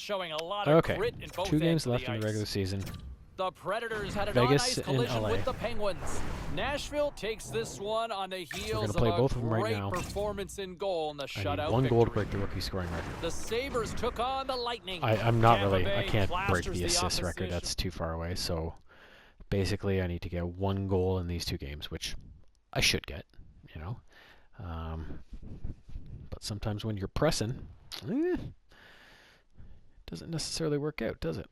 showing a lot of grit in both 2 games ends of left the in the regular ice. season. The Predators had an Vegas on-ice and collision LA. with the Penguins. Nashville takes this one on the heels play of both a of them right great now. performance in goal in the I need shutout 1 goal to victory. break the rookie scoring record. The Sabres took on the Lightning. I'm not Tampa really. I Bay can't break plasters the assist record. opposition. That's too far away. So basically, I need to get 1 goal in these 2 games, which I should get. You know, but sometimes when you're pressing, it doesn't necessarily work out, does it?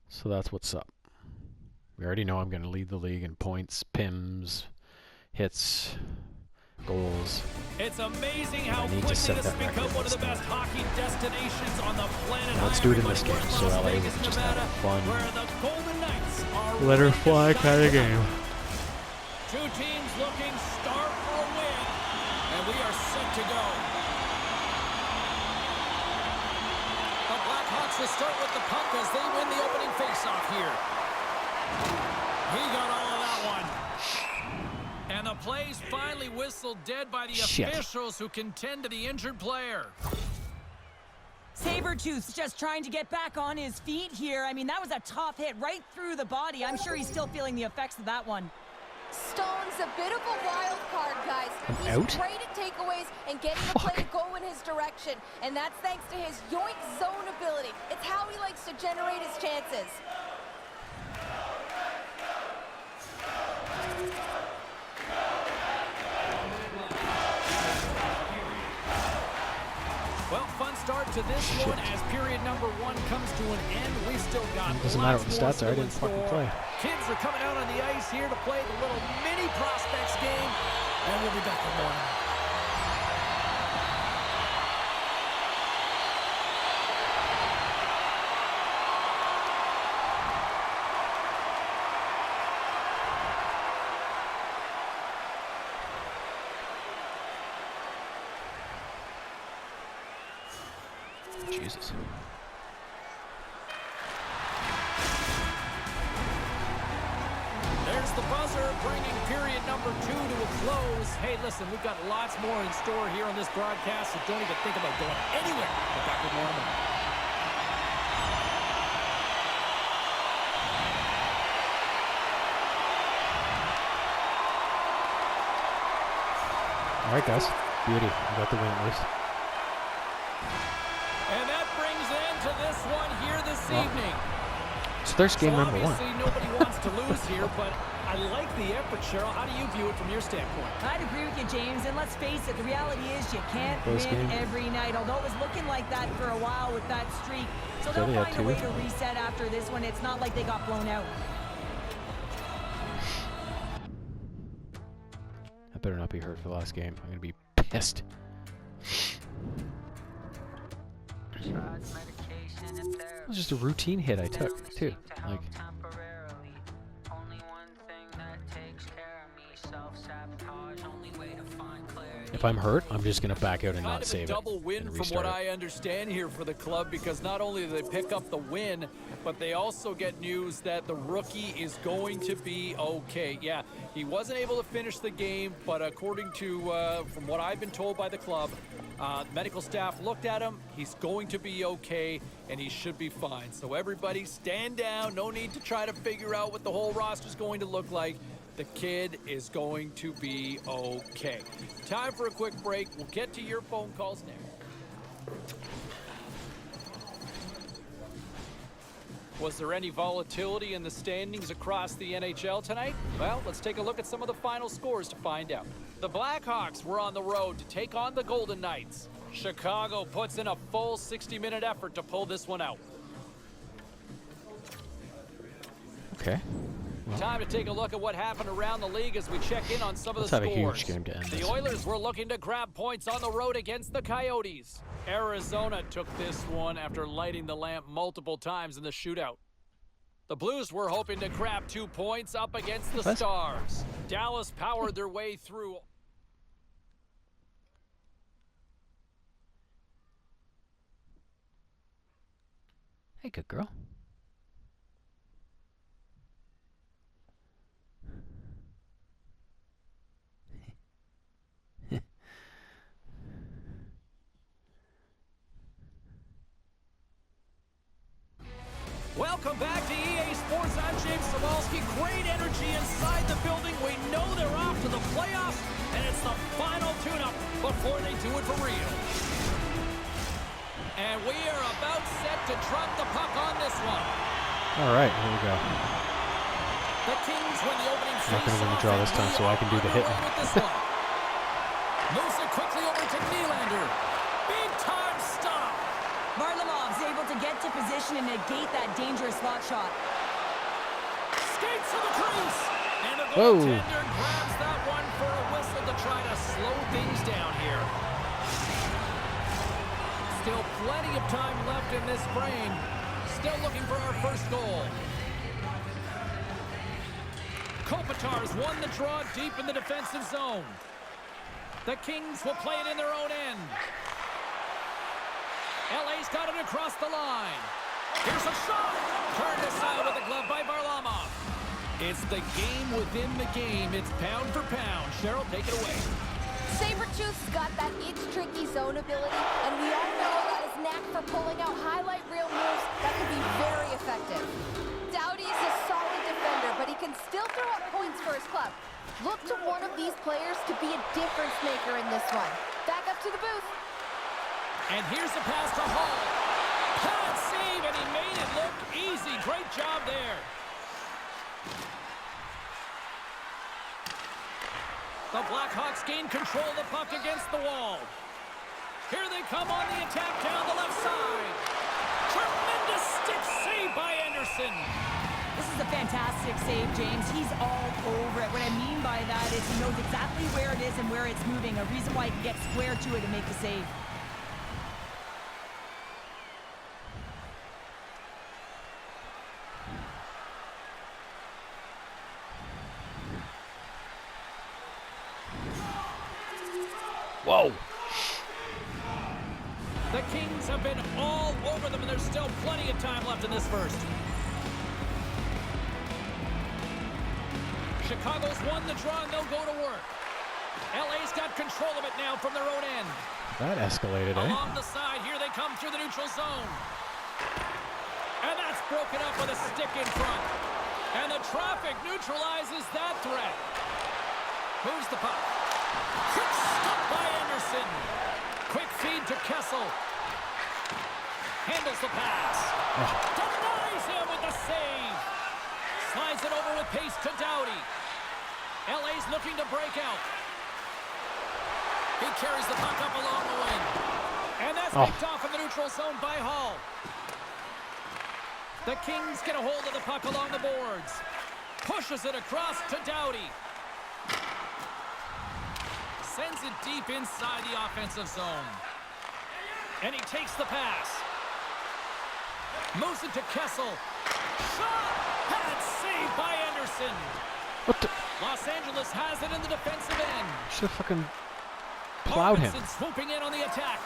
So that's what's up. We already know I'm going to lead the league in points, PIMs, hits, goals. It's amazing how I need to quickly set this that has become record one of the this best hockey destinations on the planet. Now let's Hi, do it in this everybody. game. We're So in Las LA Vegas, will just have Nevada, a fun, where the Golden Knights are let her ready to fly shine kind of tonight. game. Two teams looking stark for a win, and we are set to go. The Blackhawks will start with the puck as they win the opening faceoff here. He got all of that one. And the play's finally whistled dead by the officials who contend to the injured player. Sabretooth's just trying to get back on his feet here. I mean, that was a tough hit right through the body. I'm sure he's still feeling the effects of that one. Stone's a bit of a wild card, guys. He's out? great at takeaways and getting the play to go in his direction. And that's thanks to his yoink zone ability. It's how he likes to generate his chances. Well, fun start to this one as period number 1 comes to an end. We've still got It doesn't matter what the lots more stats are. I still in didn't fucking store. play. Kids are coming out on the ice here to play the little mini prospects game, and we'll be back in the morning. Jesus. There's the buzzer, bringing period number 2 to a close. Hey, listen, we've got lots more in store here on this broadcast, so don't even think about going anywhere. Get back with more in a moment. All right, guys. Beauty. We got the win at least. And that brings an end to this one here this evening. So there's game number 1. Obviously, nobody wants to lose here, but I like the effort, Cheryl. How do you view it from your standpoint? I'd agree with you, James, and let's face it, the reality is you can't Close win game. every night, although it was looking like that for a while with that streak. So So they'll they had find a way 2. to reset after this one. It's not like they got blown out. I better not be hurt for the last game. I'm going to be pissed. It was just a routine hit I took, too. Like, if I'm hurt, I'm just going to back out and not save it. Double win and from restart what it. I understand here for the club, because not only do they pick up the win, but they also get news that the rookie is going to be okay. Yeah, he wasn't able to finish the game, but according to from what I've been told by the club, medical staff looked at him. He's going to be okay, and he should be fine. So everybody stand down. No need to try to figure out what the whole roster's going to look like. The kid is going to be okay. Time for a quick break. We'll get to your phone calls next. Was there any volatility in the standings across the NHL tonight? Well, let's take a look at some of the final scores to find out. The Blackhawks were on the road to take on the Golden Knights. Chicago puts in a full 60-minute effort to pull this one out. Okay. Well, Time to take a look at what happened around the league as we check in on some of let's the have a scores. huge game to end The this. Oilers were looking to grab points on the road against the Coyotes. Arizona took this one after lighting the lamp multiple times in the shootout. The Blues were hoping to grab 2 points up against the Stars. Dallas powered their way through. Hey, good girl. Welcome back to EA Sports. I'm James Sawalski. Great energy inside the building. We know they're off to the playoffs, and it's the final tune-up before they do it for real. And we are about set to drop the puck on this one. All right, here we go. The Kings win the opening I'm not going to win the draw this time, so I can do the hitting. Moves it quickly over to Nylander. Big time stop. Varlamov's able to get to position and negate that dangerous slot shot. Skates to the crease. And the Whoa. goaltender grabs that one for a whistle to try to slow things down here. Still plenty of time left in this frame. Still looking for our first goal. Kopitar's won the draw deep in the defensive zone. The Kings will play it in their own end. LA's got it across the line. Here's a shot. Turned aside with a glove by Varlamov. It's the game within the game. It's pound for pound. Cheryl, take it away. Sabretooth's got that it's-tricky zone ability, and we all know about his knack for pulling out highlight reel moves that can be very effective. Doughty is a solid defender, but he can still throw up points for his club. Look to one of these players to be a difference maker in this one. Back up to the booth. And here's the pass to Hall. Pad save, and he made it look easy. Great job there. The Blackhawks gain control of the puck against the wall. Here they come on the attack down the left side. Tremendous stick save by Anderson. This is a fantastic save, James. He's all over it. What I mean by that is he knows exactly where it is and where it's moving. A reason why he can get square to it and make the save. Whoa. The Kings have been all over them, and there's still plenty of time left in this first. Chicago's won the draw, and they'll go to work. LA's got control of it now from their own end. That escalated, eh? Along the side, here they come through the neutral zone. And that's broken up with a stick in front. And the traffic neutralizes that threat. Moves the puck. Quick stop by Anderson. Quick feed to Kessel. Handles the pass. Denies him with the save. Slides it over with pace to Doughty. LA's looking to break out. He carries the puck up along the wing. And that's picked off in the neutral zone by Hall. The Kings get a hold of the puck along the boards. Pushes it across to Doughty. Sends it deep inside the offensive zone. And he takes the pass. Moves it to Kessel. Shot! Pad save by Anderson. What the? Los Angeles has it in the defensive end. Should have fucking plowed him. Swooping in on the attack.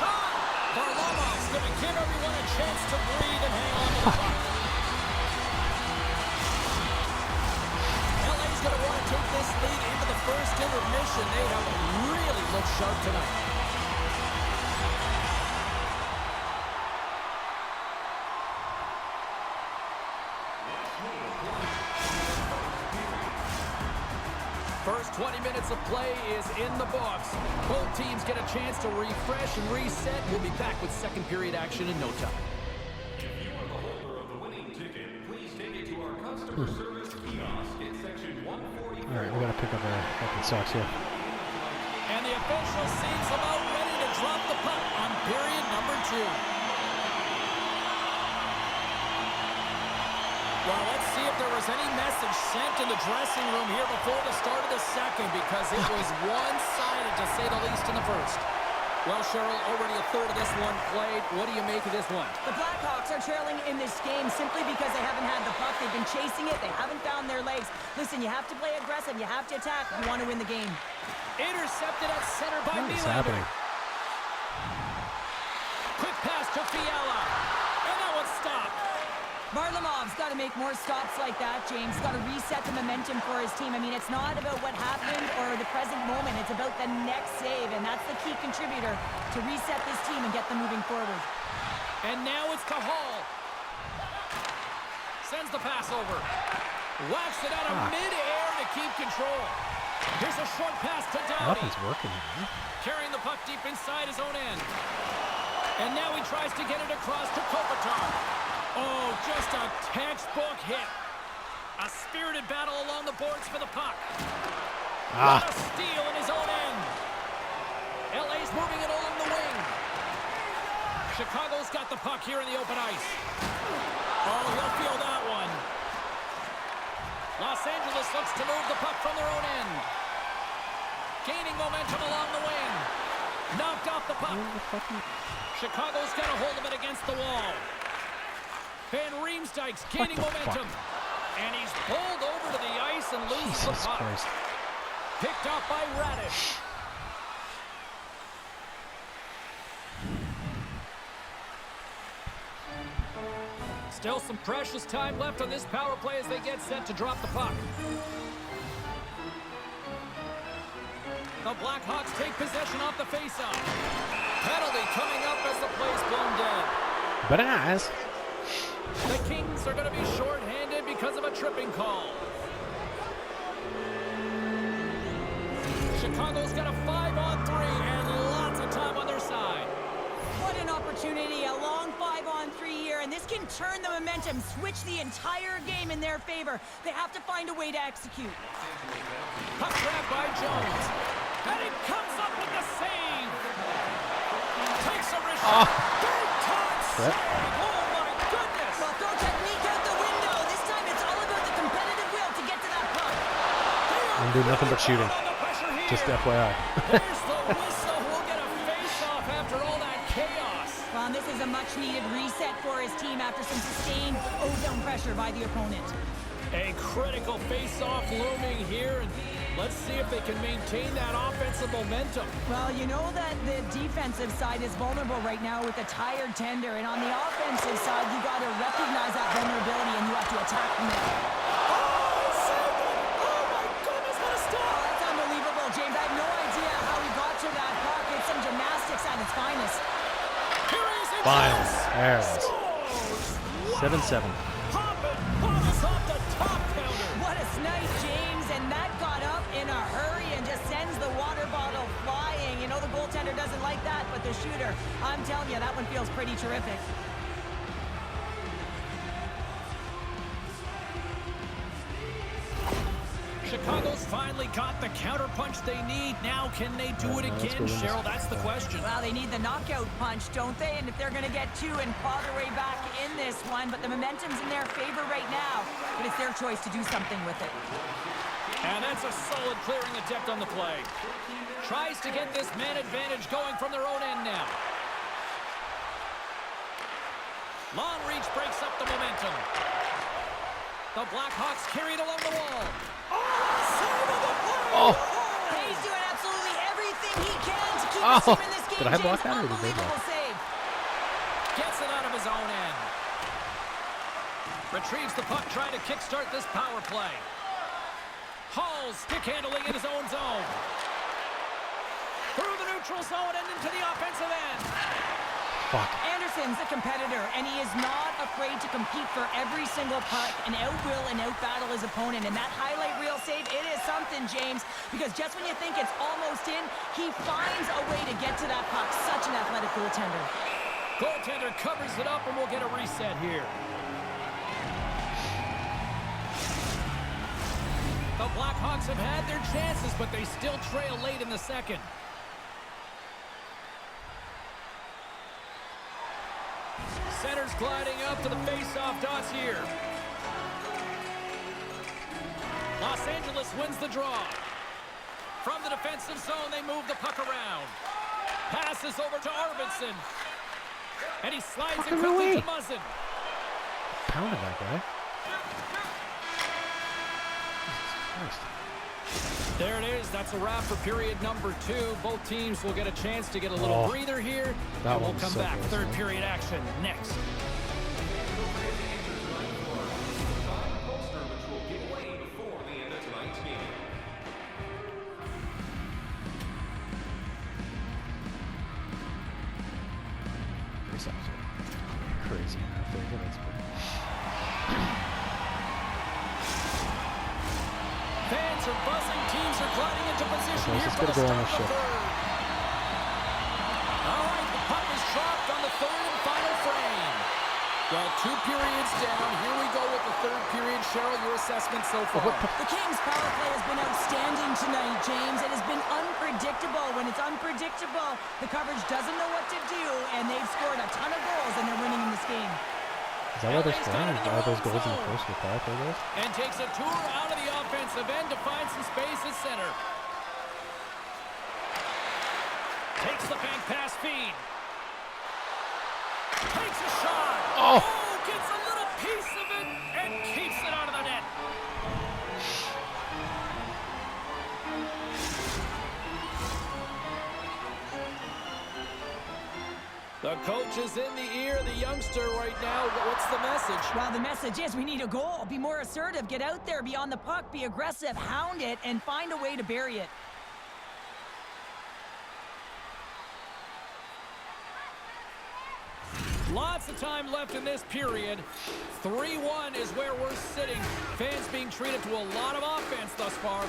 Shot! Varlamov's going to give everyone a chance to breathe and hang on to the puck. LA's going to want to take this lead into the first intermission. They have really looked sharp tonight. First 20 minutes of play is in the books. Both teams get a chance to refresh and reset. We'll be back with second period action in no time. If you are the holder of the winning ticket, please take it to our customer service kiosk in section 140. All right, we gotta pick up our fucking socks here. And the official seems about ready to drop the puck on period number 2. Well, let's see if there was any message sent in the dressing room here before the start of the second, because it was one-sided, to say the least, in the first. Well, Cheryl, already a third of this one played. What do you make of this one? The Blackhawks are trailing in this game simply because they haven't had the puck. They've been chasing it. They haven't found their legs. Listen, you have to play aggressive. You have to attack if you want to win the game. Intercepted at center by What is Nylander. happening? Quick pass to Fiala. And that one's stopped. Varlamov's got to make more stops like that, James. Got to reset the momentum for his team. I mean, it's not about what happened or the present moment. It's about the next save, and that's the key contributor to reset this team and get them moving forward. And now it's to Hall. sends the pass over. Whacks it out of midair to keep control. Here's a short pass to Doughty. Nothing's working here. Carrying the puck deep inside his own end. And now he tries to get it across to Kopitar. Oh, just a textbook hit. A spirited battle along the boards for the puck. What a steal in his own end. LA's moving it along the wing. Chicago's got the puck here in the open ice. Oh, he'll feel that one. Los Angeles looks to move the puck from their own end. Gaining momentum along the wing. Knocked off the puck. Chicago's got a hold of it against the wall. Van Riemsdyk's gaining momentum. And he's pulled over to the ice and loses the puck. Christ. Picked off by Radish. Still some precious time left on this power play as they get set to drop the puck. The Blackhawks take possession off the faceoff. Penalty coming up as the play's blown dead. Bananas. The Kings are going to be shorthanded because of a tripping call. Chicago's got a 5-on-3 and lots of time on their side. What an opportunity, a long 5-on-3 here, and this can turn the momentum, switch the entire game in their favor. They have to find a way to execute. Puck grab by Jones. And it comes up with the save. Takes a wrist shot. Big time save. Oh my goodness. Well, throw technique out the window. This time it's all about the competitive will to get to that puck. I'm doing nothing but shooting. Just FYI. There's the whistle. We'll get a face-off after all that chaos. Well, this is a much-needed reset for his team after some sustained ozone pressure by the opponent. A critical face-off looming here, and let's see if they can maintain that offensive momentum. Well, you know that the defensive side is vulnerable right now with a tired tender, and on the offensive side, you got to recognize that vulnerability and you have to attack from there. James, I have no idea how he got to that puck. It's some gymnastics at its finest. Finals. There it is. 7-7. Off the top counter. What a snipe, James, and that got up in a hurry and just sends the water bottle flying. You know the goaltender doesn't like that, but the shooter, I'm telling you, that one feels pretty terrific. Chicago's finally got the counterpunch they need. Now, can they do it again, Cheryl? That's the question. Well, they need the knockout punch, don't they? And if they're going to get two and claw their way back in this one, but the momentum's in their favor right now. But it's their choice to do something with it. And that's a solid clearing attempt on the play. Tries to get this man advantage going from their own end now. Long reach breaks up the momentum. The Blackhawks carried along the wall. Oh! He's doing absolutely everything he can to keep Oh! us here in this game. Did I block James, that or did they block? unbelievable save. Gets it out of his own end. Retrieves the puck, trying to kickstart this power play. Hall's stick handling in his own zone. Through the neutral zone and into the offensive end. Fuck. Anderson's a competitor, and he is not afraid to compete for every single puck and outwill and outbattle his opponent. And that highlight reel save, it is something, James, because just when you think it's almost in, he finds a way to get to that puck. Such an athletic goaltender. Goaltender covers it up, and we'll get a reset here. The Blackhawks have had their chances, but they still trail late in the second. Center's gliding up to the face-off dots here. Los Angeles wins the draw. From the defensive zone, they move the puck around. Passes over to Arvidsson. And he slides it quickly to Muzzin. Pounded that guy. Jesus Christ. There it is. That's a wrap for period number 2. Both teams will get a chance to get a little breather here. That and we'll one's come so back. close, Third man. period action next. Poster which will give way before the end of tonight's game. Face-offs are crazy. That's pretty. Fans are buzzing. Teams are gliding into position Okay, here let's for get the a goal start on of the the ship. third. All right, the puck is dropped on the third and final frame. Well, 2 periods down. Here we go with the third period. Cheryl, your assessment so far? The Kings' power play has been outstanding tonight, James. It has been unpredictable. When it's unpredictable, the coverage doesn't know what to do, and they've scored a ton of goals, and they're winning in this game. Is that why they're scoring? Are those goals in the first with power play goals? And takes a tour out of the offensive end to find some space at center. Takes the bank pass feed. Takes a shot. Oh! Gets a little piece of it and keeps it out of the net. The coach is in the ear of the youngster right now. What's the message? Well, the message is we need a goal. Be more assertive. Get out there. Be on the puck. Be aggressive. Hound it and find a way to bury it. Lots of time left in this period. 3-1 is where we're sitting. Fans being treated to a lot of offense thus far.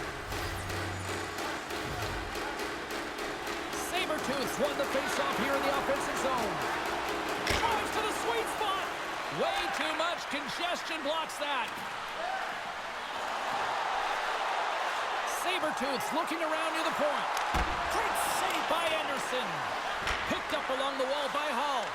Sabretooths won the faceoff here in the offensive zone. Drives to the sweet spot. Way too much congestion blocks that. Sabretooths looking around near the point. Great save by Anderson. Picked up along the wall by Hall.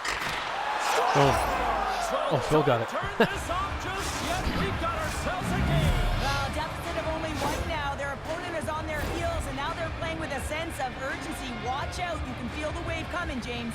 Oh, Phil got it. Turn this off just yet. We've got ourselves a game. Well, deficit of only 1 now. Their opponent is on their heels, and now they're playing with a sense of urgency. Watch out. You can feel the wave coming, James.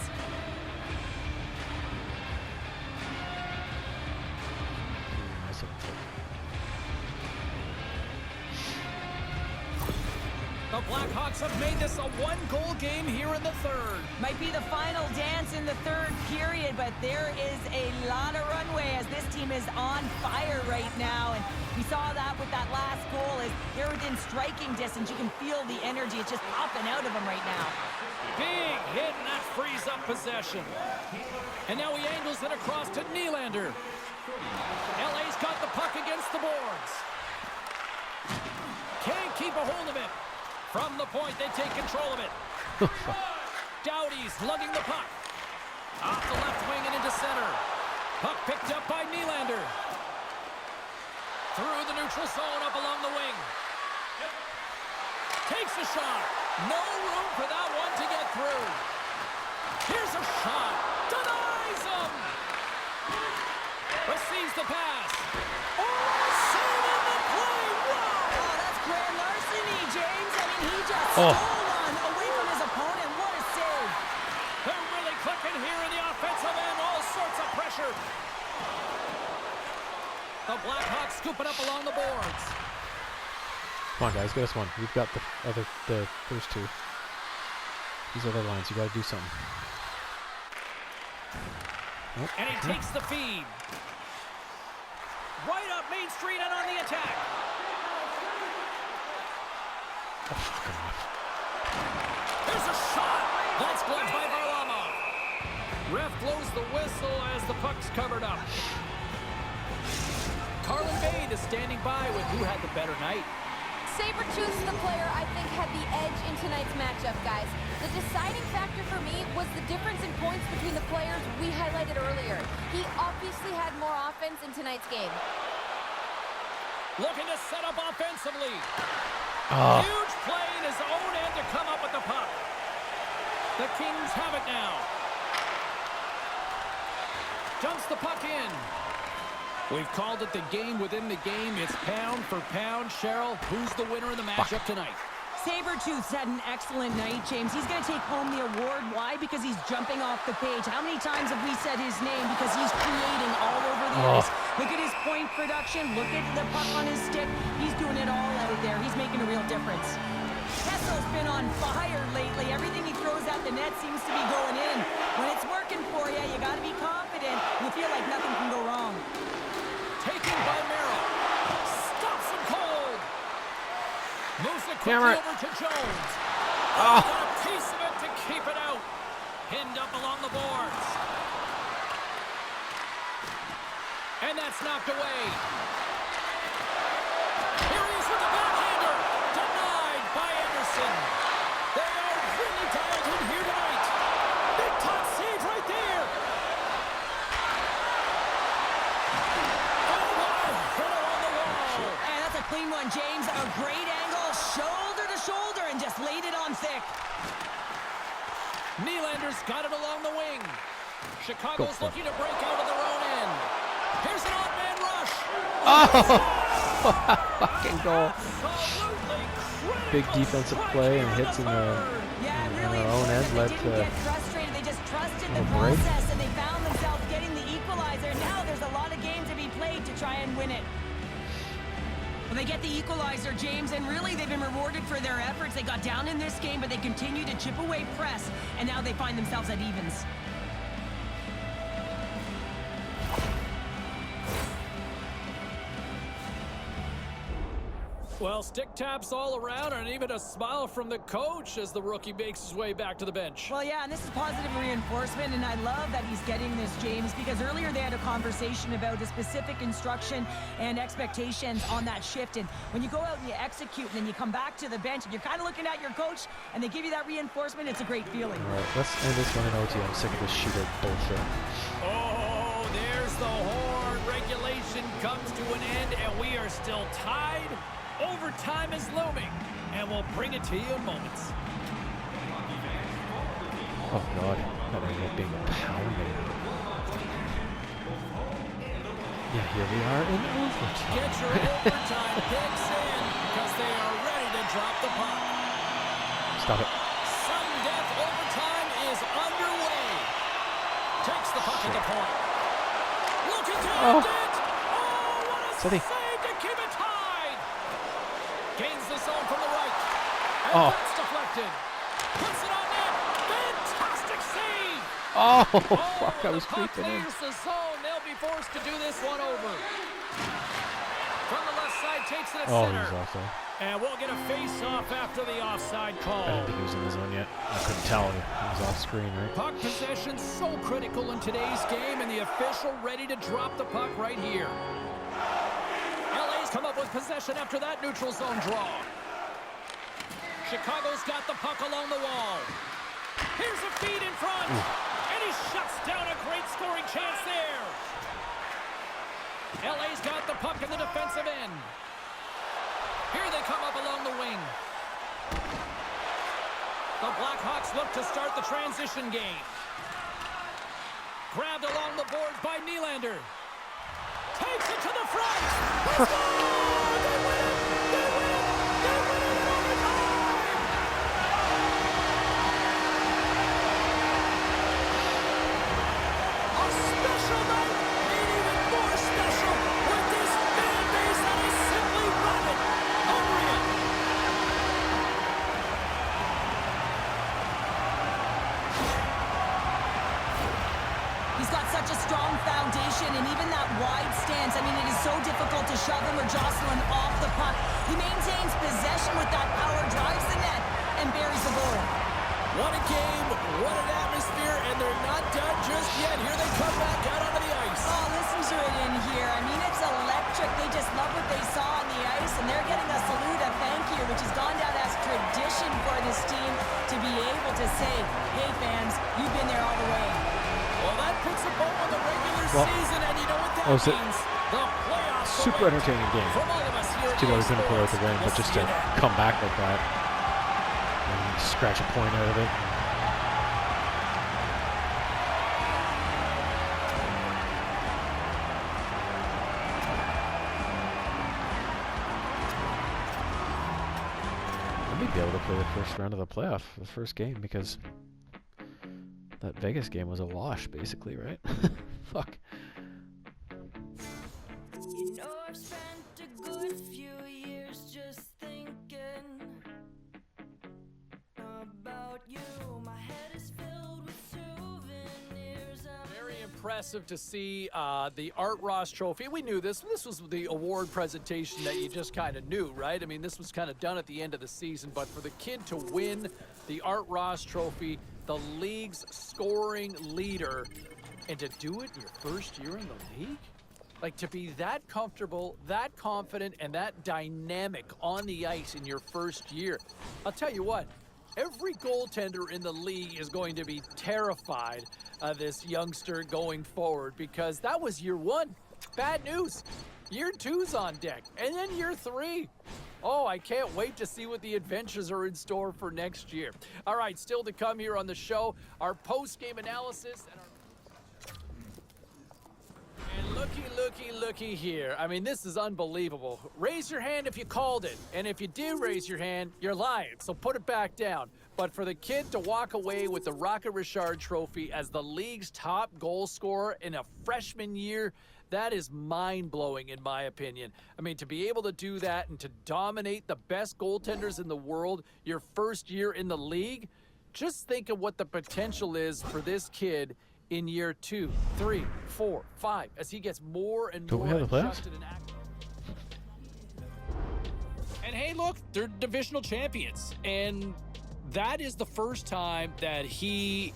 The Blackhawks have made this a 1-goal game here in the third. Might be the final dance in the third period, but there is a lot of runway as this team is on fire right now. And we saw that with that last goal as they're within striking distance. You can feel the energy. It's just popping out of them right now. Big hit, and that frees up possession. And now he angles it across to Nylander. LA's got the puck against the boards. Can't keep a hold of it. From the point, they take control of it. Doughty's lugging the puck. Off the left wing and into center. Puck picked up by Nylander. Through the neutral zone, up along the wing. Takes a shot. No room for that one to get through. Here's a shot. Denies him. Receives the pass. Oh, saving the play. Wow. Oh, that's grand larceny, James. I mean, he just stole one away from his opponent. What a save. They're really clicking here in the offensive end. All sorts of pressure. The Blackhawks scooping up along the boards. Come on, guys, get us one. We've got the first 2. These other lines, you got to do something. Nope. And he takes the feed. Right up Main Street and on the attack. Oh, fuck off. There's a shot. That's blocked by Varlamov. Ref blows the whistle as the puck's covered up. Carlin Bade is standing by with who had the better night. Sabretooths, the player, I think, had the edge in tonight's matchup, guys. The deciding factor for me was the difference in points between the players we highlighted earlier. He obviously had more offense in tonight's game. Looking to set up offensively. Oh. Huge play in his own end to come up with the puck. The Kings have it now. Dumps the puck in. We've called it the game within the game. It's pound for pound. Cheryl, who's the winner in the matchup tonight? Sabretooths had an excellent night, James. He's going to take home the award. Why? Because he's jumping off the page. How many times have we said his name? Because he's creating all over the ice. Look at his point production. Look at the puck on his stick. He's doing it all out there. He's making a real difference. Kessel's been on fire lately. Everything he throws at the net seems to be going in. When it's working for you, you got to be confident. You feel like nothing can go wrong. Taken by Merrill. Stops him cold. Moves it quickly Hammer. over to Jones. Oh. Got a piece of it to keep it out. Pinned up along the boards. And that's knocked away. Here he is with the backhander. Chicago's for it. looking to break out of their own end. Here's an odd man rush. Oh! Fucking goal. Absolutely critical Big defensive strike play here and in hits in the third. Yeah, on really our own important end that led they to didn't get frustrated. They just trusted the a break. process, and they found themselves getting the equalizer. Now there's a lot of games to be played to try and win it. Well, they get the equalizer, James, and really they've been rewarded for their efforts. They got down in this game, but they continue to chip away press, and now they find themselves at evens. Well, stick taps all around and even a smile from the coach as the rookie makes his way back to the bench. Well, yeah, and this is positive reinforcement, and I love that he's getting this, James, because earlier they had a conversation about the specific instruction and expectations on that shift, and when you go out and you execute and then you come back to the bench and you're kind of looking at your coach and they give you that reinforcement, it's a great feeling. All right, let's end this one in OT. I'm sick of this shooter bullshit. Oh, there's the horn. Regulation comes to an end, and we are still tied. Overtime is looming, and we'll bring it to you in moments. Oh god, that ended up being pounded. Yeah, here we are in overtime. Get your overtime picks in, because they are ready to drop the puck. Stop it. Sudden death overtime is underway. Takes the puck at the point. Looking to Oh. end it. Oh, what a Steady. save to keep it tied. Gains the zone from the right. And Oh. that's deflected. Puts it on net. Fantastic save. Oh, Oh, fuck, I when was the puck creeping in. clears the zone, they'll be forced to do this one over. From the left side, takes it at Oh, center. he was offside. And we'll get a face-off after the offside I call. didn't think he was in the zone yet. I couldn't tell. He was off screen, right? Puck possession so critical in today's game, and the official ready to drop the puck right here. LA's come up with possession after that neutral zone draw. Chicago's got the puck along the wall. Here's a feed in front, and he shuts down a great scoring chance there. LA's got the puck in the defensive end. Here they come up along the wing. The Blackhawks look to start the transition game. Grabbed along the boards by Nylander. Takes it to the front. Let's go! They win it! They win it! They win it in overtime! A special night, made even more special with this fan base that is simply rabid. Unreal. He's got such a strong foundation, and even that wide stance, I mean, it is so difficult to shove him or jostle him off the puck. He maintains possession with that power, drives the net, and buries the goal. What a game, what an atmosphere, and they're not done just yet. Here they come back out onto the ice. Oh, listen to it in here. I mean, it's electric. They just love what they saw on the ice, and they're getting a salute, a thank you, which has gone down as tradition for this team to be able to say, hey, fans, you've been there all the way. Well, that puts a bow on the regular Well, season, and you know what that that was it. means. The playoffs Super await. entertaining game. From all of us here at Too bad we EA couldn't pull out the Sports, win, but we'll just see to you then. come back like that and scratch a point out of it. Let me be able to play the first round of the playoff, the first game, because that Vegas game was a wash, basically, right? Fuck. You know I've spent a good few years just thinking about you. My head is filled with souvenirs. Very impressive to see the Art Ross Trophy. We knew this. This was the award presentation that you just kind of knew, right? I mean, this was kind of done at the end of the season, but for the kid to win the Art Ross Trophy, the league's scoring leader, and to do it your first year in the league? Like, to be that comfortable, that confident, and that dynamic on the ice in your first year. I'll tell you what, every goaltender in the league is going to be terrified of this youngster going forward, because that was year one. Bad news. Year two's on deck, and then year three. Oh, I can't wait to see what the adventures are in store for next year. All right, still to come here on the show, our post-game analysis and our Looky here. I mean, this is unbelievable. Raise your hand if you called it. And if you do raise your hand, you're lying. So put it back down. But for the kid to walk away with the Rocket Richard Trophy as the league's top goal scorer in a freshman year, that is mind-blowing in my opinion. I mean, to be able to do that and to dominate the best goaltenders in the world your first year in the league, just think of what the potential is for this kid in year 2, 3, 4, 5, as he gets more and Don't more we have the playoffs? adjusted and active. And hey, look, they're divisional champions. And that is the first time that he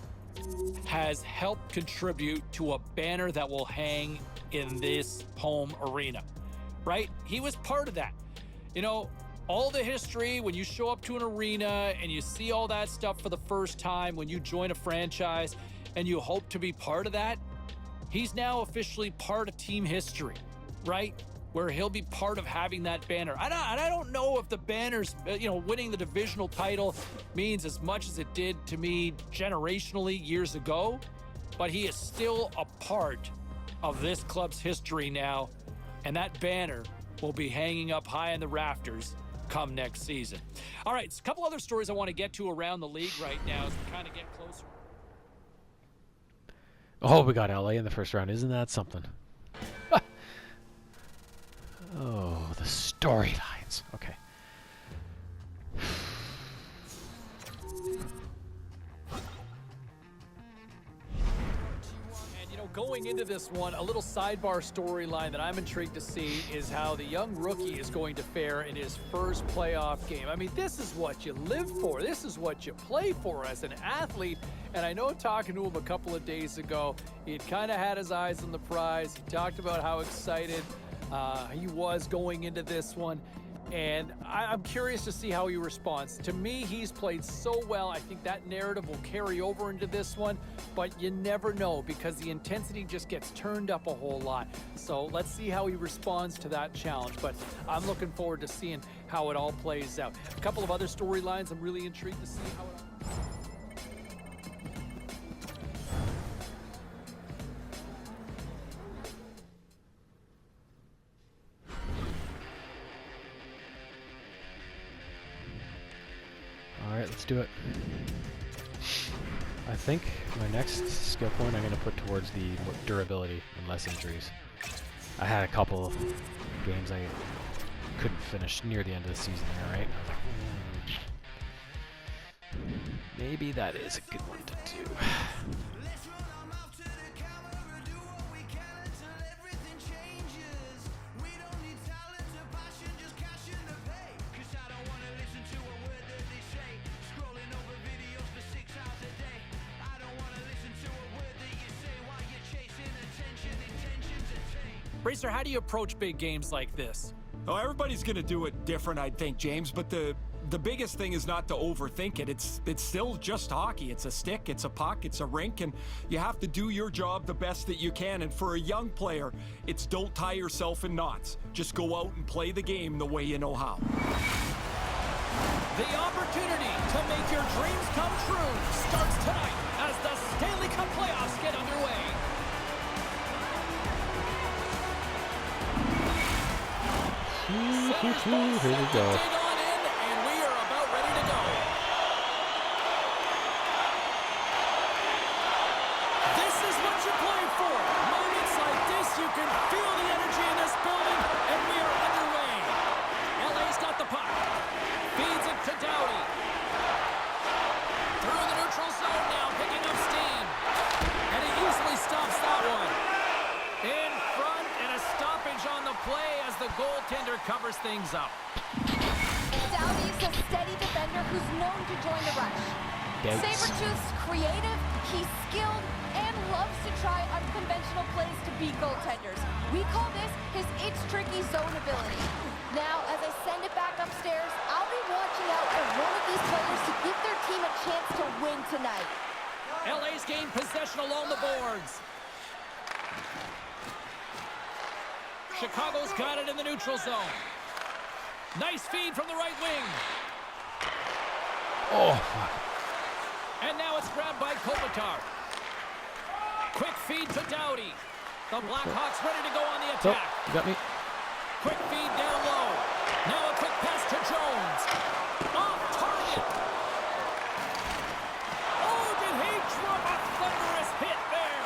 has helped contribute to a banner that will hang in this home arena, right? He was part of that. You know, all the history, when you show up to an arena and you see all that stuff for the first time, when you join a franchise and you hope to be part of that, he's now officially part of team history, right? Where he'll be part of having that banner. I don't know if the banner's, winning the divisional title means as much as it did to me generationally years ago, but he is still a part of this club's history now, and that banner will be hanging up high in the rafters come next season. All right, a couple other stories I want to get to around the league right now as we kind of get closer. Oh, we got LA in the first round. Isn't that something? Oh, the storylines. Okay. Going into this one, a little sidebar storyline that I'm intrigued to see is how the young rookie is going to fare in his first playoff game. I mean, this is what you live for. This is what you play for as an athlete. And I know talking to him a couple of days ago, he'd kind of had his eyes on the prize. He talked about how excited he was going into this one. And I'm curious to see how he responds. To me, he's played so well. I think that narrative will carry over into this one, but you never know because the intensity just gets turned up a whole lot. So let's see how he responds to that challenge. But I'm looking forward to seeing how it all plays out. A couple of other storylines I'm really intrigued to see how it all... All right, let's do it. I think my next skill point I'm going to put towards the durability and less injuries. I had a couple of games I couldn't finish near the end of the season there, right? Maybe that is a good one to do. Racer, how do you approach big games like this? Oh, everybody's going to do it different, I think, James, but the biggest thing is not to overthink it. It's still just hockey. It's a stick, it's a puck, it's a rink, and you have to do your job the best that you can. And for a young player, it's don't tie yourself in knots. Just go out and play the game the way you know how. The opportunity to make your dreams come true starts tonight as the Stanley Cup playoffs get underway. Here we go. And we are about ready to go. This is what you play for. Moments like this, you can feel the energy in this building, and we are underway. LA's got the puck. Feeds it to Doughty. Through the neutral zone now, picking up steam. And he easily stops that one. In front, and a stoppage on the play as the goaltender covers things up. Doughty's a steady defender who's known to join the rush. Sabertooth's creative, he's skilled, and loves to try unconventional plays to beat goaltenders. We call this his It's Tricky zone ability. Now, as I send it back upstairs, I'll be watching out for one of these players to give their team a chance to win tonight. LA's gained possession along the boards. Chicago's got it in the neutral zone. Nice feed from the right wing. Oh, fuck. And now it's grabbed by Kopitar. Quick feed to Doughty. The Blackhawks ready to go on the So, attack. you got me. Quick feed down low. Now a quick pass to Jones. Off target. Oh, did he drop a thunderous hit there?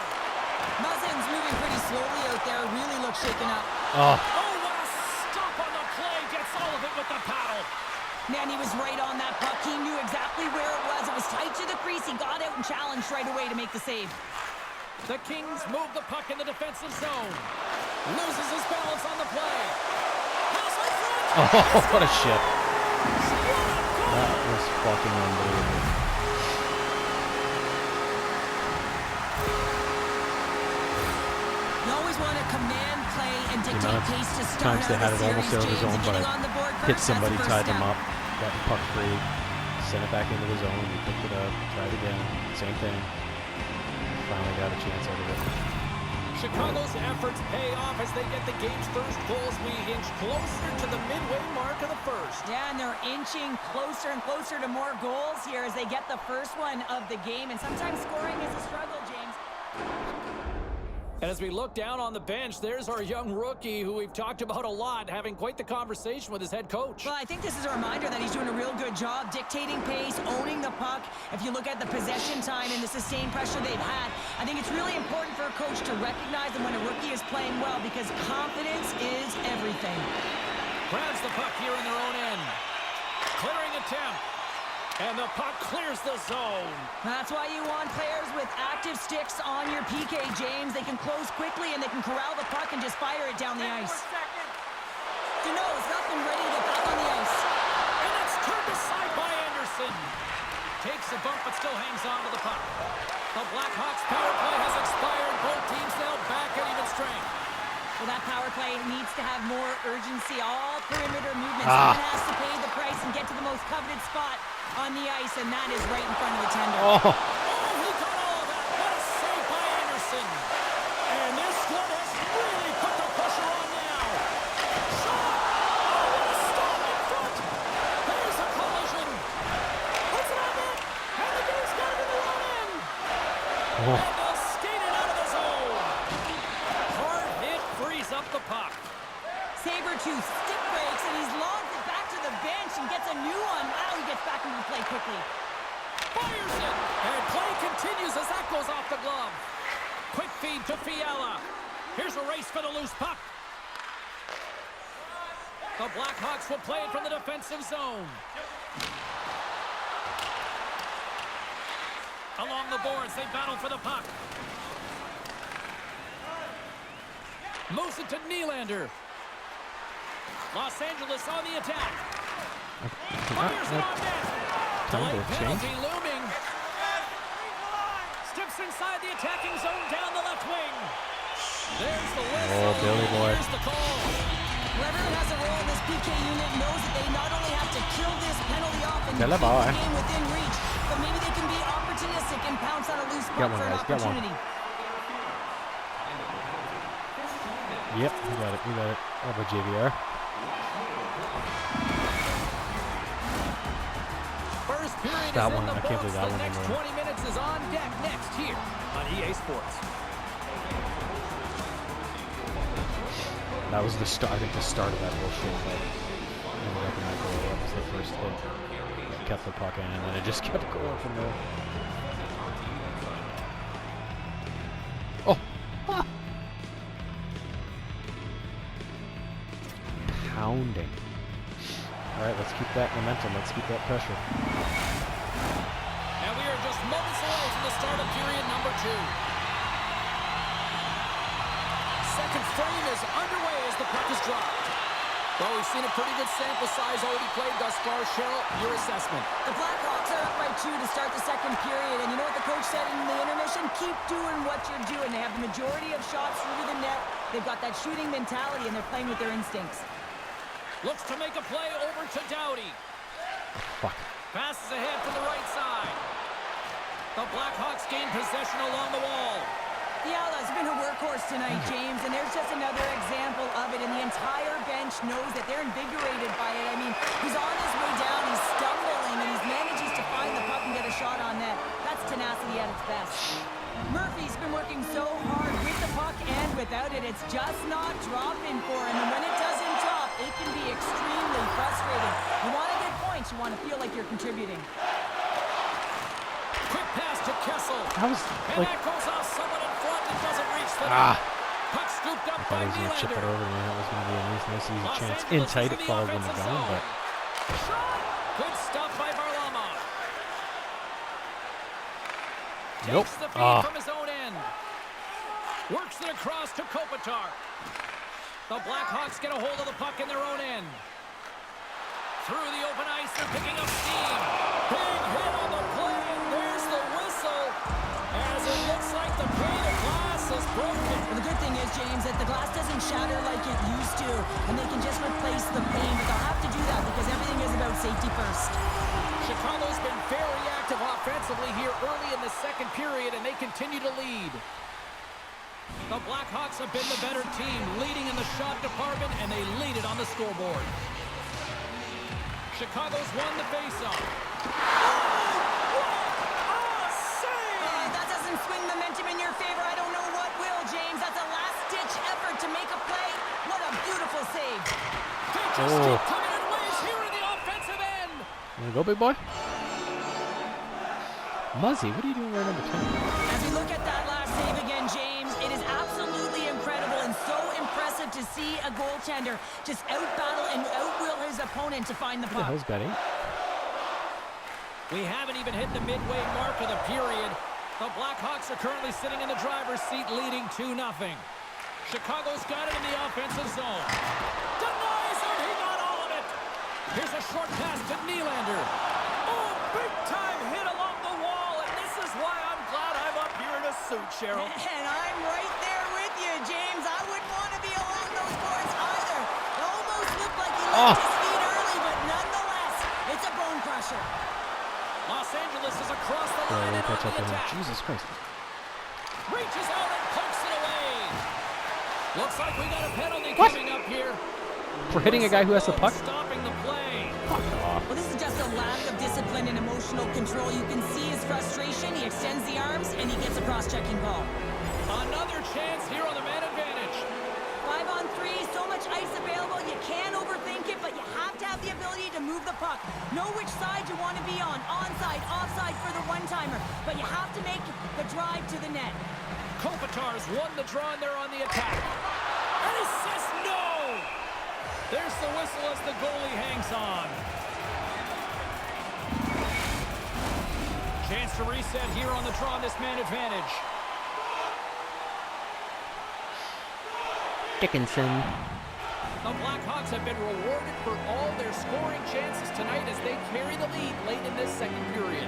Muzzin's moving pretty slowly out there. Really looks shaken up. Oh, Oh, what a stop on the play. Gets all of it with the paddle. Man, he was right on that puck. He knew exactly where it was. It was tight to the crease. He got out and challenged right away to make the save. The Kings move the puck in the defensive zone. Loses his balance on the play. Pass in front. oh, what a shit. That was fucking unbelievable. You always want to command play and The dictate amount of pace to start times they out had a it almost series, out of the James, zone, and but getting on the board hit first, somebody, that's the tied first them step. up, got the puck free, sent it back into the zone, we picked it up, tried again, same thing. Finally got a chance out of it. Chicago's efforts pay off as they get the game's first goals. We inch closer to the midway mark of the first. Yeah, and they're inching closer and closer to more goals here as they get the first one of the game. And sometimes scoring is a struggle, James. And as we look down on the bench, there's our young rookie who we've talked about a lot, having quite the conversation with his head coach. Well, I think this is a reminder that he's doing a real good job dictating pace, owning the puck. If you look at the possession time and the sustained pressure they've had, I think it's really important for a coach to recognize them when a rookie is playing well because confidence is everything. Grabs the puck here in their own end. Clearing attempt. And the puck clears the zone. That's why you want players with active sticks on your PK, James. They can close quickly and they can corral the puck and just fire it down the ice. Deneau's up and ready to get back on the ice. And it's turned aside by Anderson. Takes a bump but still hangs on to the puck. The Blackhawks power play has expired. Both teams now back at even strength. Well, that power play needs to have more urgency. All perimeter movement. Someone has to pay the price and get to the most coveted spot on the ice, and that is right in front of the tender. Oh, he got all of that. What a save by Anderson. And this one has really put the pressure on now. Shot. Oh, what a stop in front. There's a collision. Puts it on net. And the game's got it in the wrong end. And they'll skate it out of the zone. Hard hit frees up the puck. Sabertooth stick breaks, and he's logged it back to the bench and gets a new one. Wow, he gets back into the play quickly. Fires it. And play continues as that goes off the glove. Quick feed to Fiala. Here's a race for the loose puck. The Blackhawks will play it from the defensive zone. Along the boards, they battle for the puck. Moves it to Nylander. Los Angeles on the attack. Fires it on net. Delayed penalty looming. Steps inside the attacking zone down the left wing. There's the whistle. Oh, Billy boy. Here's the call. Whoever has a role in this PK unit knows that they not only have to kill this penalty off and Get keep the ball, the game within reach, but maybe they can be opportunistic and pounce on a loose puck one, for an guys, get one. opportunity. Yep, you got it, you got it. How about JVR? First period That is one, in the I can't books. believe that The one next didn't 20 minutes is on deck next here on EA Sports. That was the start. I think the start of that bullshit that ended up in that goal. That was the first hit. Kept the puck in, and then it just kept going from there. Oh! Ah. Pounding. All right, let's keep that momentum. Let's keep that pressure. And we are just moments away from the start of period number 2. Second frame is underway as the puck is dropped. Well, we've seen a pretty good sample size already played thus far. Cheryl, your assessment. The Blackhawks are up by 2 to start the second period, and you know what the coach said in the intermission? Keep doing what you're doing. They have the majority of shots through the net. They've got that shooting mentality, and they're playing with their instincts. Looks to make a play over to Doughty. Fuck. Passes ahead from the right side. The Blackhawks gain possession along the wall. Fiala's been a workhorse tonight, James, and there's just another example of it, and the entire bench knows that they're invigorated by it. I mean, he's on his way down, he's stumbling, and he manages to find the puck and get a shot on net. That's tenacity at its best. Murphy's been working so hard with the puck and with without it. It's just not dropping for him. And when it doesn't drop, it can be extremely frustrating. You want to get points. You want to feel like you're contributing. Quick pass to Kessel. I was And like, that goes off someone in front and doesn't reach the ah. net. Puck scooped up I by thought he was going to chip it Nylander. over me. That was going to be a nice easy Los chance. Angeles In tight, is it in the followed when offensive they're going, zone. but Good stuff by Varlamov. nope. Takes the feed from his own end. Works it across to Kopitar. The Blackhawks get a hold of the puck in their own end. Through the open ice, they're picking up steam. Big hit on the play, and there's the whistle. As it looks like the pane of glass is broken. Well, the good thing is, James, that the glass doesn't shatter like it used to, and they can just replace the pane, but they'll have to do that because everything is about safety first. Chicago's been very active offensively here early in the second period, and they continue to lead. The Blackhawks have been the better team, leading in the shot department, and they lead it on the scoreboard. Chicago's won the faceoff. That doesn't swing momentum in your favor. I don't know what will, James. That's a last-ditch effort to make a play. What a beautiful save. They just keep coming in waves here in the offensive end. Want to go, big boy? Muzzy, what are you doing right number 10? As we look at that last save again, James, it is absolutely incredible and so impressive to see a goaltender just outbattle and outwill his opponent to find the Who the puck. hell's betting? We haven't even hit the midway mark of the period. The Blackhawks are currently sitting in the driver's seat, leading 2-0. Chicago's got it in the offensive zone. Denies him, he got all of it. Here's a short pass to Nylander. Oh, big-time hit along the wall, and this is why I'm glad I'm up here in a suit, Cheryl. And I'm right there with you, James. I wouldn't want to be along those boards either. It almost looked like he left his feet early, but nonetheless, it's a bone crusher. Los Angeles is across the Yeah, line we'll and catch on up the with him. attack. Jesus Christ. Reaches out and pokes it away. Looks like we got a penalty coming up here. For hitting a guy who has the puck? Stopping the play. Fuck off. Well, this is just a lack of discipline and emotional control. You can see his frustration. He extends the arms, and he gets a cross-checking call. Another chance here on the man advantage. 5-on-3, so much ice available. You can't overthink it, but you have to have the ability to move the puck. Know which side you want to be on. Onside, offside for the one-timer. But you have to make the drive to the net. Kopitar's won the draw, and they're on the attack. And he says no. There's the whistle as the goalie hangs on. Chance to reset here on the draw on this man advantage. Dickinson. The Blackhawks have been rewarded for all their scoring chances tonight as they carry the lead late in this second period.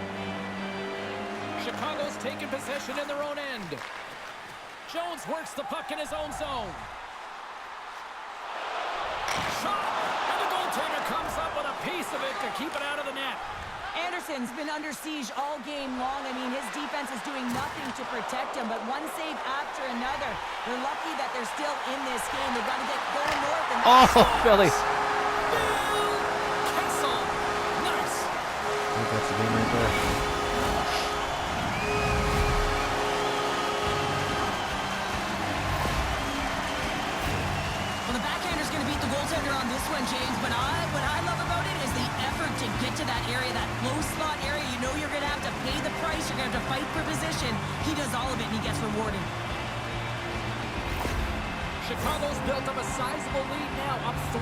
Chicago's taken possession in their own end. Jones works the puck in his own zone. Shot! And the goaltender comes up with a piece of it to keep it out of the net. Anderson's been under siege all game long. I mean, his defense is doing nothing to protect him, but one save after another. They're lucky that they're still in this game. They've got to get going north. And Oh, Philly. Bill Kessel. Nice. I think that's the game right there. Well, the backhander's going to beat the goaltender on this one, James, but what I love about it is the effort to get to that area, that low slot area. You know you're going to have to pay the price. You're going to have to fight for position. He does all of it, and he gets rewarded. Chicago's built up a sizable lead now, up 3-0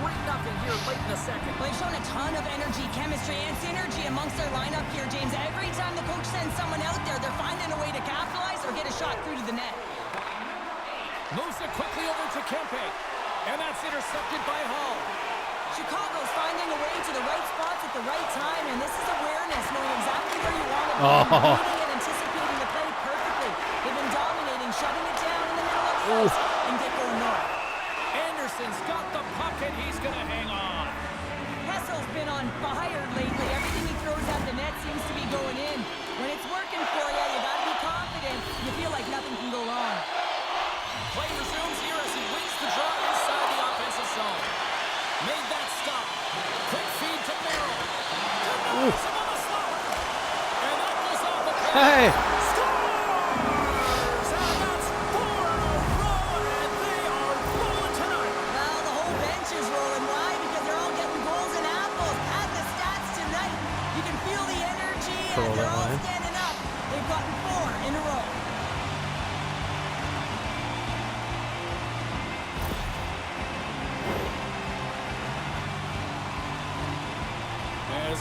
here late in the second. Well, they've shown a ton of energy, chemistry, and synergy amongst their lineup here, James. Every time the coach sends someone out there, they're finding a way to capitalize or get a shot through to the net. Moves it quickly over to Kempe, and that's intercepted by Hall. Chicago's finding a way to the right spots at the right time, and this is awareness, knowing exactly where you want to be, reading and anticipating the play perfectly. They've been dominating, shutting it down in the middle of the ice, and get going north. Anderson's got the puck, and he's going to hang on. Kessel's been on fire lately. Everything he throws at the net seems to be going in. When it's working for you, you got to be confident. You feel like nothing can go wrong. Play resumes here as he wins the draw inside the offensive zone. Made that stop. Quick feed to Merrill. Denies him on the slot. And that goes off the play. Hey! Scores! And that's 4 in a row, and they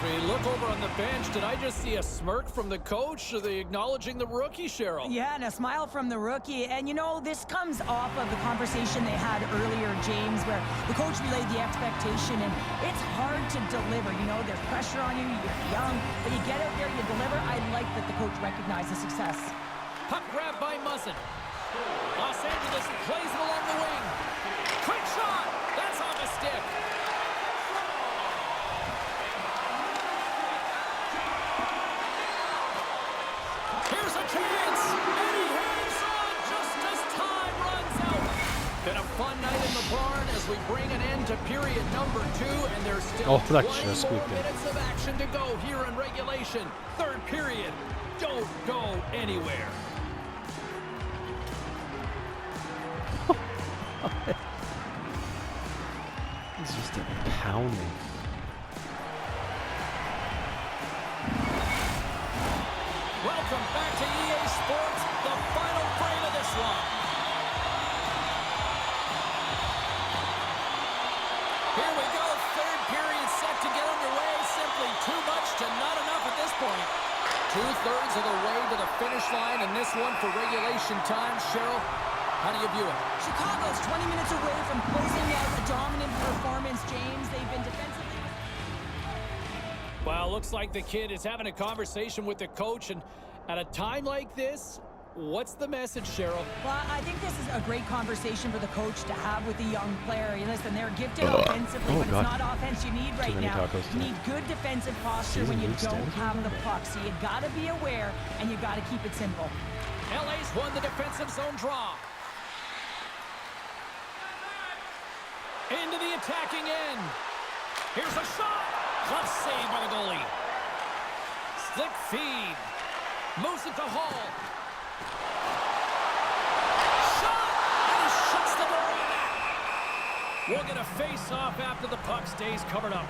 we look over on the bench, did I just see a smirk from the coach? Are they acknowledging the rookie, Cheryl? Yeah, and a smile from the rookie. And you know, this comes off of the conversation they had earlier, James, where the coach relayed the expectation, and it's hard to deliver. You know, there's pressure on you, you're young, but you get out there, you deliver. I like that the coach recognized the success. Puck grab by Muzzin. Los Angeles plays it along the wing. Quick shot! That's on the stick. Here's a chance! And he hangs on just as time runs out. Been a fun night in the barn as we bring an end to period number 2, and there's still 20 more minutes of action to go here in regulation. Third period. Don't go anywhere. It's just a pounding. Welcome back to EA Sports, the final frame of this one. Here we go, third period set to get underway. Simply too much to not enough at this point. 2/3 of the way to the finish line in this one for regulation time. Cheryl, how do you view it? Chicago's 20 minutes away from closing out a dominant performance, James. They've been defensively... Well, looks like the kid is having a conversation with the coach, and at a time like this, what's the message, Cheryl? Well, I think this is a great conversation for the coach to have with the young player. You listen, they're gifted offensively, but it's not offense you need right now. You need good defensive posture when you don't have the puck. So you got to be aware, and you got to keep it simple. LA's won the defensive zone draw. Into the attacking end. Here's a shot. Clutch save by the goalie. Slick feed. Moves it to Hall. Shot! And he shuts the door on that. We'll get a face-off after the puck stays covered up.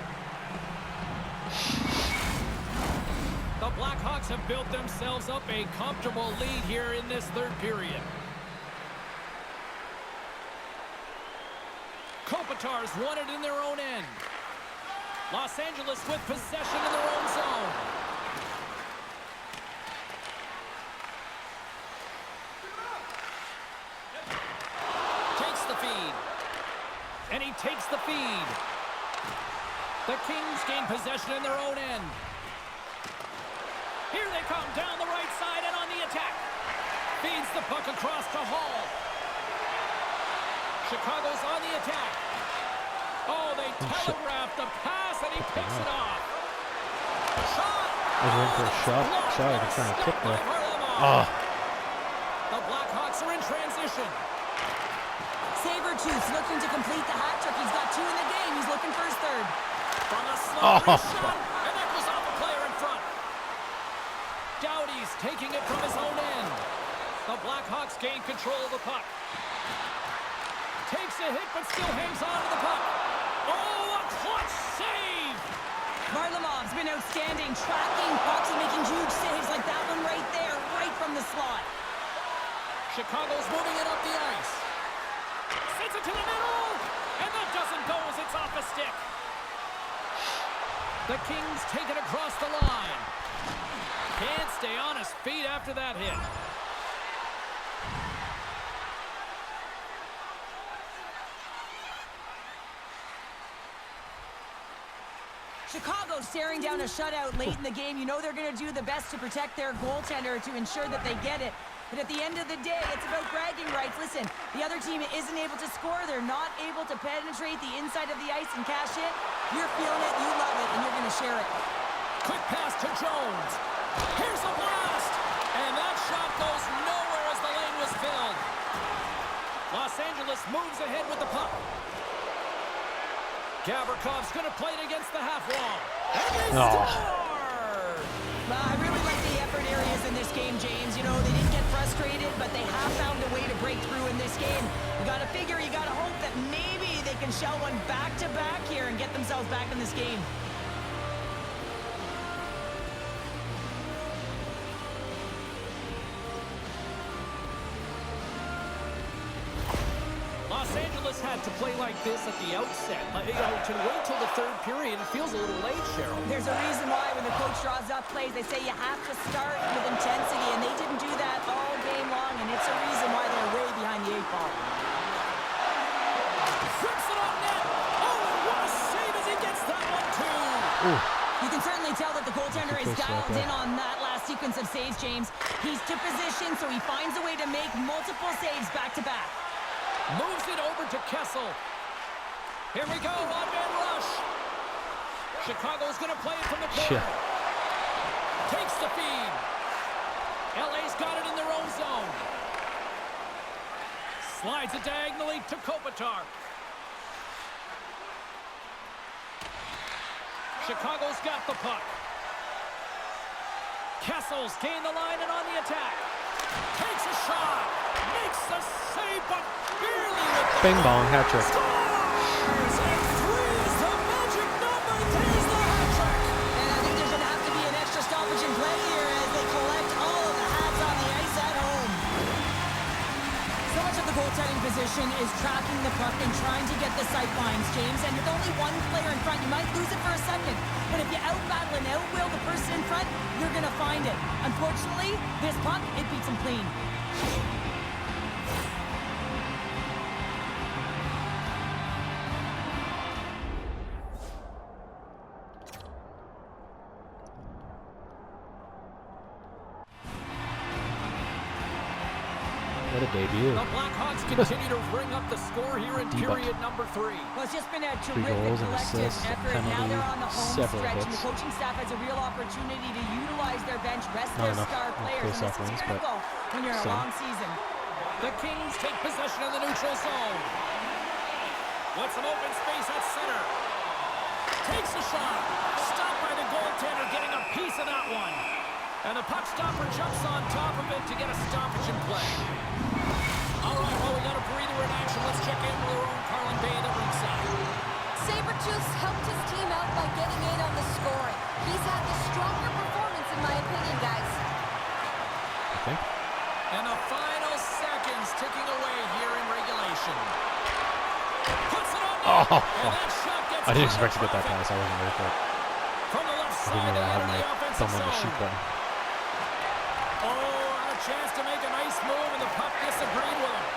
The Blackhawks have built themselves up a comfortable lead here in this third period. Kopitar's won it in their own end. Los Angeles with possession in their own zone. Takes the feed. And he takes the feed. The Kings gain possession in their own end. Here they come down the right side and on the attack. Feeds the puck across to Hall. Chicago's on the attack. Oh, they telegraphed the pass, and he picks it off. Shot! I was waiting for a shot. Sorry, they're trying to kick there. Oh. The Blackhawks are in transition. Sabertooth's looking to complete the hat trick. He's got 2 in the game. He's looking for his third. From a slow shot, and that goes off the player in front. Doughty's taking it from his own end. The Blackhawks gain control of the puck. Takes a hit, but still hangs on to the puck. Oh, a clutch save! Varlamov's been outstanding, tracking pucks and making huge saves like that one right there, right from the slot. Chicago's moving it up the ice. Sends it to the middle, and that doesn't go as it's off a stick. The Kings take it across the line. Can't stay on his feet after that hit. Chicago's staring down a shutout late in the game. You know they're going to do the best to protect their goaltender to ensure that they get it. But at the end of the day, it's about bragging rights. Listen, the other team isn't able to score. They're not able to penetrate the inside of the ice and cash it. You're feeling it, you love it, and you're going to share it. Quick pass to Jones. Here's a blast! And that shot goes nowhere as the lane was filled. Los Angeles moves ahead with the puck. Gavrikoff's going to play it against the half wall. And they score! I really like the effort areas in this game, James. You know, they didn't get frustrated, but they have found a way to break through in this game. You got to figure, you got to hope that maybe they can shell one back-to-back here and get themselves back in this game. Los Los Angeles had to play like this at the outset. To wait till the third period, it feels a little late, Cheryl. There's a reason why when the coach draws up plays, they say you have to start with intensity, and they didn't do that all game long, and it's a reason why they're way behind the 8 ball. Flips it on net. Oh, what a save as he gets that one, too. Ooh. You can certainly tell that the goaltender is Close to dialed that in on that last sequence of saves, James. He's to position, so he finds a way to make multiple saves back-to-back. Moves it over to Kessel. Here we go, one-man rush. Chicago's going to play it from the corner. Shit. Takes the feed. LA's got it in their own zone. Slides it diagonally to Kopitar. Chicago's got the puck. Kessel's gained the line and on the attack. Takes a shot. Makes the save, but barely with the Bing bong, hat trick. scores. And 3 is the magic number. 3 is the hat trick. And I think there's going to have to be an extra stoppage in play here as they collect all of the hats on the ice at home. So much of the goaltending position is tracking the puck and trying to get the sight lines, James. And with only one player in front, you might lose it for a second. But if you out-battle and out-will the person in front, you're going to find it. Unfortunately, this puck, it beats him clean. What a debut. The Blackhawks continue to bring up the score here in Debut. period number 3. Well, it's just been a Three terrific goals, an collective assist, a effort. Now penalty, they're on the home several stretch, and hits. the coaching staff has a real opportunity to utilize their bench, rest Not their enough star players, and this face-off is wins, critical when you're in a some. long season. The Kings take possession of the neutral zone. With some open space at center. Takes a shot. Stopped by the goaltender, getting a piece of that one. And the puck stopper jumps on top of it to get a stoppage in play. All right, well, we got a breather in action. Let's check in with our own Carlin Bay at ringside. Sabretooth's helped his team out by getting in on the scoring. He's had the stronger performance, in my opinion, guys. Okay. And the final seconds ticking away here in regulation. Puts it on net. Oh, And that shot gets I didn't caught expect to in get that traffic. pass. I wasn't ready for it. From the left I side didn't of know I had the my offensive thumb on the zone. shoot button. Oh, and a chance to make a nice move, and the puck disagreed with him.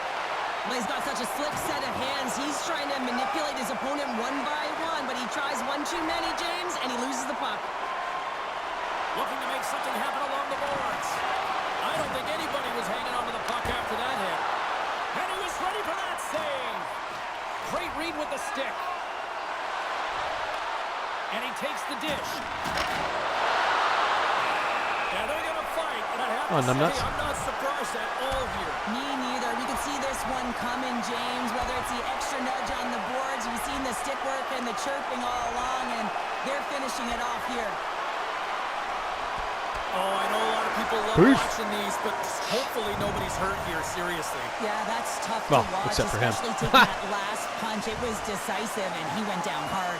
Well, he's got such a slick set of hands. He's trying to manipulate his opponent one by one, but he tries one too many, James, and he loses the puck. Looking to make something happen along the boards. I don't think anybody was hanging onto the puck after that hit. And he was ready for that save. Great read with the stick. And he takes the dish. And they're going to fight. And I have to say, numbnuts. I'm not surprised at all here. Me neither. We could see this one coming, James, whether it's the extra nudge on the boards. We've seen the stick work and the chirping all along, and they're finishing it off here. Oh, I know a lot of people love Peace. watching these, but hopefully nobody's hurt here, seriously. Yeah, that's tough Well, to watch, except for him. especially taking that last punch. It was decisive, and he went down hard.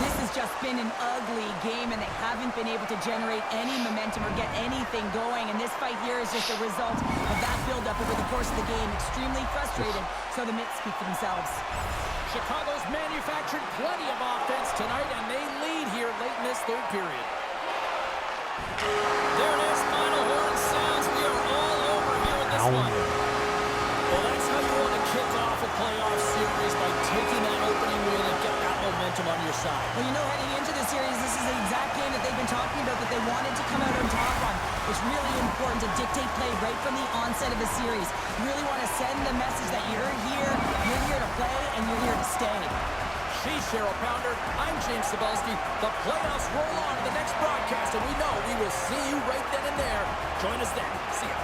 This has just been an ugly game, and they haven't been able to generate any momentum or get anything going, and this fight here is just a result of that buildup over the course of the game. Extremely frustrated, so the mitts speak for themselves. Chicago's manufactured plenty of offense tonight, and they lead here late in this third period. There it is, final horn sounds. We are all over here in this one. Well, that's how you want to kick off a playoff series, by taking that opening win and get that momentum on your side. Well, you know, heading into the series, this is the exact game that they've been talking about that they wanted to come out on top on. It's really important to dictate play right from the onset of the series. You really want to send the message that you're here to play, and you're here to stay. She's Cheryl Pounder. I'm James Cebulski. The playoffs roll on to the next broadcast, and we know we will see you right then and there. Join us then. See ya.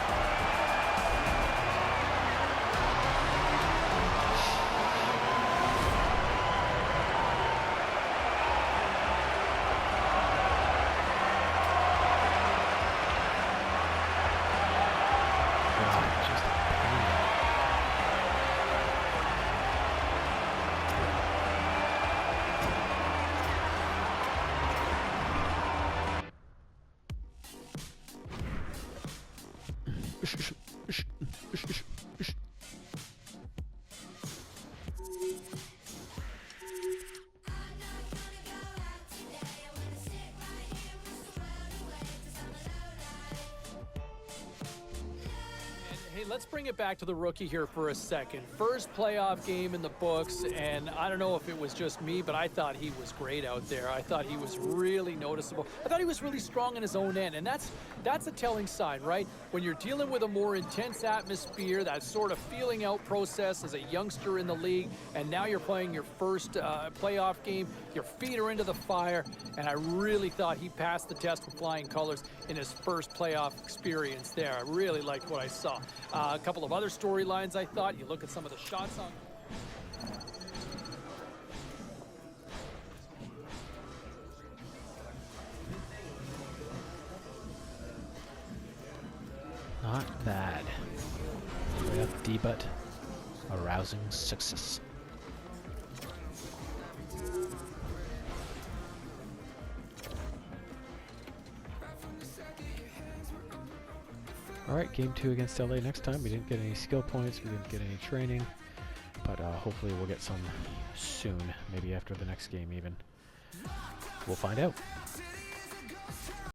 Just bring it back to the rookie here for a second. First playoff game in the books, and I don't know if it was just me, but I thought he was great out there. I thought he was really noticeable. I thought he was really strong in his own end, and that's a telling sign, right? When you're dealing with a more intense atmosphere, that sort of feeling out process as a youngster in the league, and now you're playing your first playoff game, your feet are into the fire, and I really thought he passed the test with flying colors in his first playoff experience there. I really liked what I saw. A couple of other storylines I thought. You look at some of the shots on. Not bad. Straight up D-butt. A rousing success. Alright, game 2 against LA next time. We didn't get any skill points, we didn't get any training, but hopefully we'll get some soon, maybe after the next game even. We'll find out.